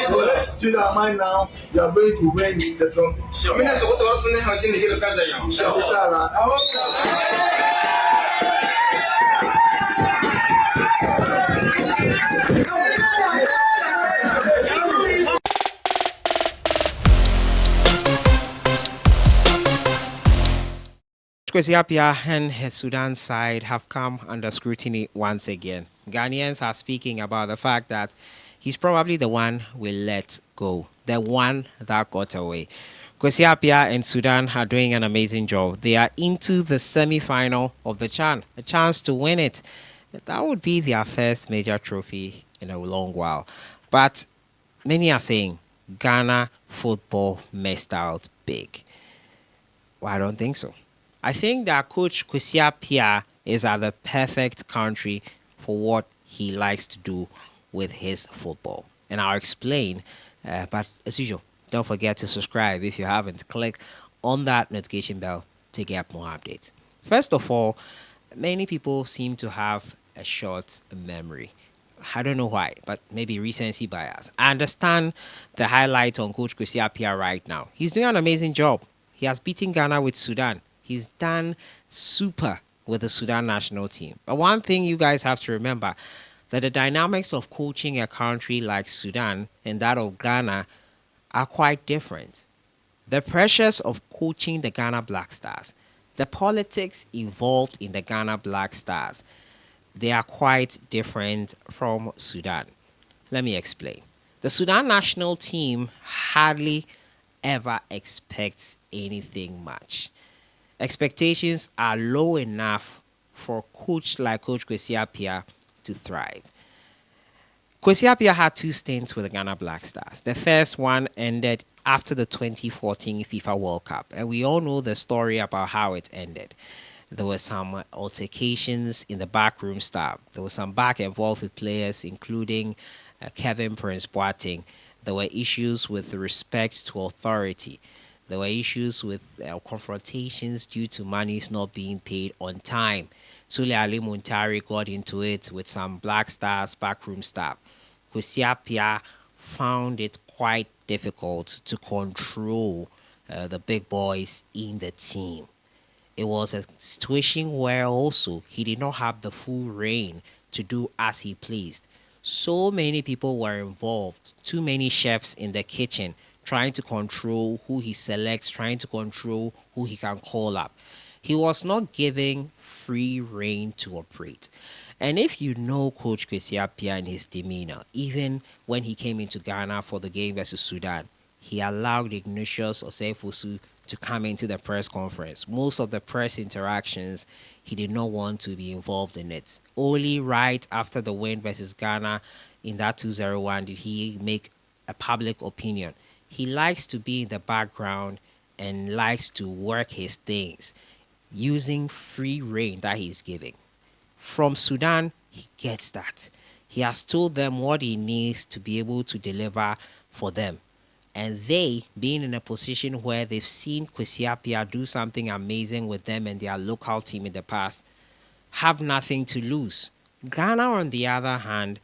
So let's change our mind now. You are going to win the trophy. Sure. Kwesi Appiah and his Sudan side have come under scrutiny once again. Ghanaians are speaking about the fact that he's probably the one we let go, the one that got away. Kwesi Appiah and Sudan are doing an amazing job. They are into the semi-final of the CHAN, a chance to win it. That would be their first major trophy in a long while. But many are saying Ghana football missed out big. Well, I don't think so. I think that Coach Kwesi Appiah is at the perfect country for what he likes to do with his football. And I'll explain. But as usual, don't forget to subscribe if you haven't. Click on that notification bell to get more updates. First of all, many people seem to have a short memory. I don't know why, but maybe recency bias. I understand the highlight on Coach Kwesi Appiah right now. He's doing an amazing job. He has beaten Ghana with Sudan. He's done super with the Sudan national team. But one thing you guys have to remember, that the dynamics of coaching a country like Sudan and that of Ghana are quite different. The pressures of coaching the Ghana Black Stars, the politics involved in the Ghana Black Stars, they are quite different from Sudan. Let me explain. The Sudan national team hardly ever expects anything much. Expectations are low enough for a coach like Coach Kwesi Appiah to thrive. Kwesi Appiah had 2 stints with the Ghana Black Stars. The first one ended after the 2014 FIFA World Cup, and we all know the story about how it ended. There were some altercations in the backroom staff. There was some back and forth with players, including Kevin Prince Boateng. There were issues with respect to authority. There were issues with confrontations due to monies not being paid on time. Sule Ali Muntari got into it with some Black Stars backroom staff. Kwesi Appiah found it quite difficult to control the big boys in the team. It was a situation where also he did not have the full reign to do as he pleased. So many people were involved, too many chefs in the kitchen, trying to control who he selects, trying to control who he can call up. He was not giving free reign to operate. And if you know Coach Kwesi Appiah and his demeanor, even when he came into Ghana for the game versus Sudan, he allowed Ignatius Osefosu to come into the press conference. Most of the press interactions, he did not want to be involved in it. Only right after the win versus Ghana in that 2-0 did he make a public opinion. He likes to be in the background and likes to work his things using free reign that he's giving. From Sudan, he gets that. He has told them what he needs to be able to deliver for them. And they, being in a position where they've seen Kwesi Appiah do something amazing with them and their local team in the past, have nothing to lose. Ghana, on the other hand,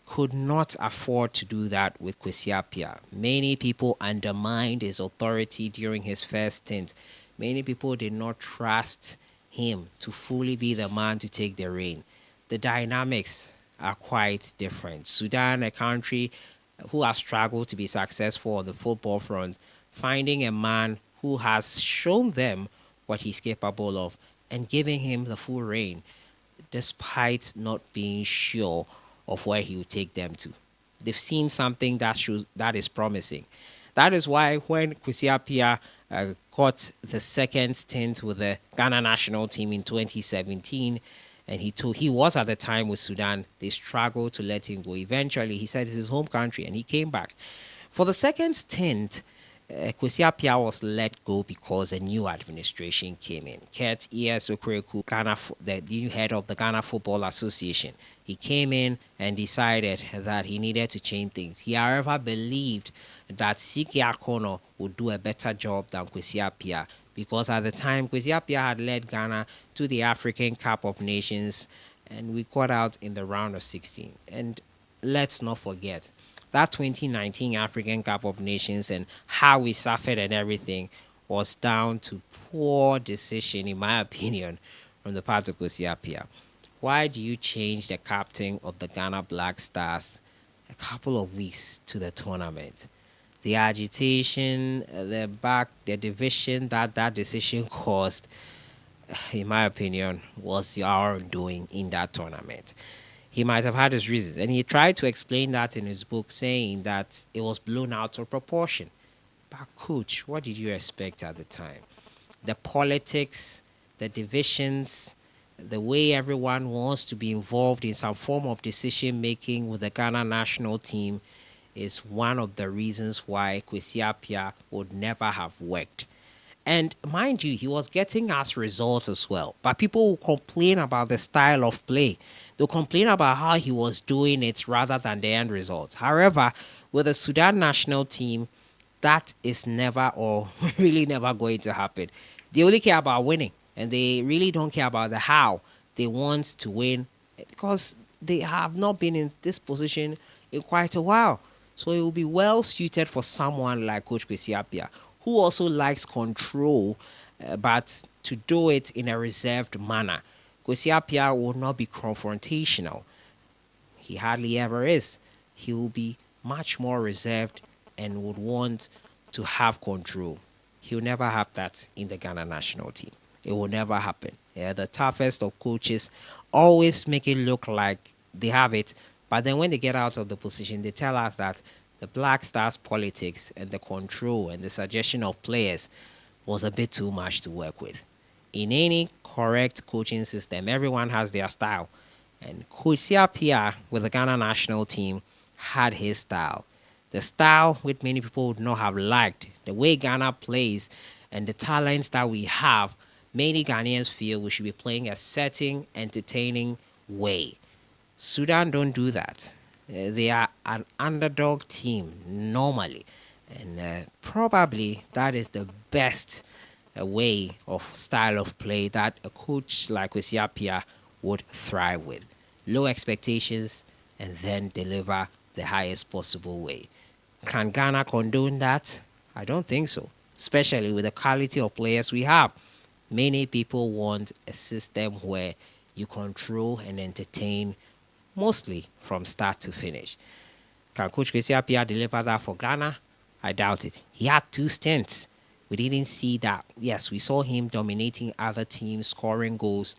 could not afford to do that with Kwesi Appiah. Many people undermined his authority during his first stint. Many people did not trust him to fully be the man to take the reign. The dynamics are quite different. Sudan, a country who has struggled to be successful on the football front, finding a man who has shown them what he's capable of and giving him the full reign, despite not being sure of where he will take them to. They've seen something that is promising. That is why when Kwesi Appiah got the second stint with the Ghana national team in 2017, and he was at the time with Sudan, they struggled to let him go. Eventually, he said it's his home country, and he came back. For the second stint, Kwesi Appiah was let go because a new administration came in. Kurt E.S. Okreku, the new head of the Ghana Football Association, he came in and decided that he needed to change things. He, however, believed that Siki Akono would do a better job than Kwesi Appiah, because at the time, Kwesi Appiah had led Ghana to the African Cup of Nations, and we got out in the round of 16. And let's not forget, that 2019 African Cup of Nations and how we suffered and everything was down to poor decision, in my opinion, from the part of Kwesi Appiah. Why do you change the captain of the Ghana Black Stars a couple of weeks to the tournament? The agitation, the division that decision caused, in my opinion, was our undoing in that tournament. He might have had his reasons, and he tried to explain that in his book, saying that it was blown out of proportion. But, coach, what did you expect at the time? The politics, the divisions, the way everyone wants to be involved in some form of decision making with the Ghana national team is one of the reasons why Kwesi Appiah would never have worked. And mind you, he was getting us results as well. But people will complain about the style of play. They'll complain about how he was doing it rather than the end results. However, with the Sudan national team, that is never or really never going to happen. They only care about winning and they really don't care about the how. They want to win because they have not been in this position in quite a while. So it will be well suited for someone like Coach Kwesi Appiah, who also likes control, but to do it in a reserved manner. Kwesi Appiah will not be confrontational. He hardly ever is. He will be much more reserved and would want to have control. He'll never have that in the Ghana national team. It will never happen. Yeah, the toughest of coaches always make it look like they have it, but then when they get out of the position, they tell us that the Black Stars politics and the control and the suggestion of players was a bit too much to work with. In any correct coaching system, everyone has their style. And Kwesi Appiah with the Ghana national team had his style. The style which many people would not have liked. The way Ghana plays and the talents that we have, many Ghanaians feel we should be playing a certain, entertaining way. Sudan don't do that. They are an underdog team normally. And probably that is the best way of style of play that a coach like Kwesi Appiah would thrive with. Low expectations and then deliver the highest possible way. Can Ghana condone that? I don't think so, especially with the quality of players we have. Many people want a system where you control and entertain mostly from start to finish. Can Coach Kwesi Appiah deliver that for Ghana? I doubt it. He had 2 stints. We didn't see that. Yes, we saw him dominating other teams, scoring goals,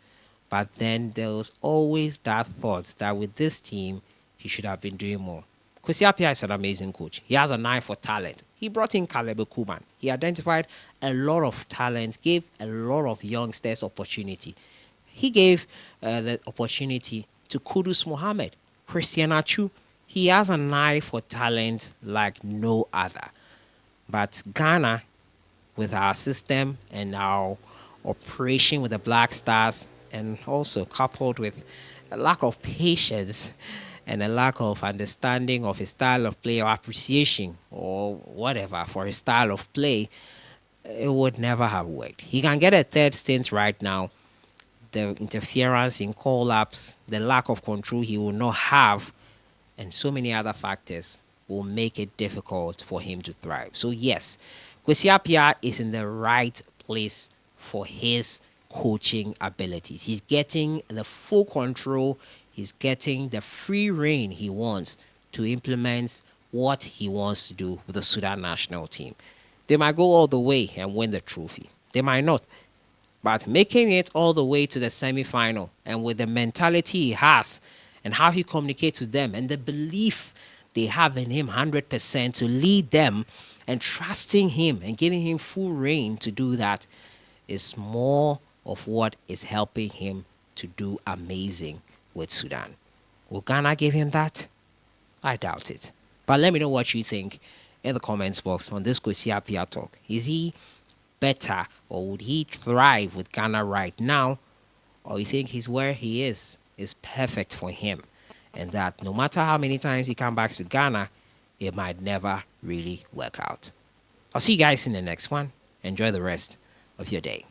but then there was always that thought that with this team, he should have been doing more. Kwesi Appiah is an amazing coach. He has an eye for talent. He brought in Caleb Kuman. He identified a lot of talent, gave a lot of youngsters opportunity. He gave the opportunity to Kudus Mohammed, Christian Achu. He has an eye for talent like no other. But Ghana, with our system and our operation with the Black Stars, and also coupled with a lack of patience and a lack of understanding of his style of play or appreciation or whatever for his style of play, it would never have worked. He can get a 3rd stint right now. The interference in call-ups, the lack of control he will not have, and so many other factors will make it difficult for him to thrive. So yes, Kwesi Appiah is in the right place for his coaching abilities. He's getting the full control. He's getting the free reign he wants to implement what he wants to do with the Sudan national team. They might go all the way and win the trophy. They might not. But making it all the way to the semi-final and with the mentality he has and how he communicates with them and the belief they have in him 100% to lead them and trusting him and giving him full reign to do that is more of what is helping him to do amazing with Sudan. Will Ghana give him that? I doubt it. But let me know what you think in the comments box on this Kwesi Appiah talk. Is he better or would he thrive with Ghana right now? Or you think he's where he is perfect for him? And that no matter how many times he comes back to Ghana, it might never really work out. I'll see you guys in the next one. Enjoy the rest of your day.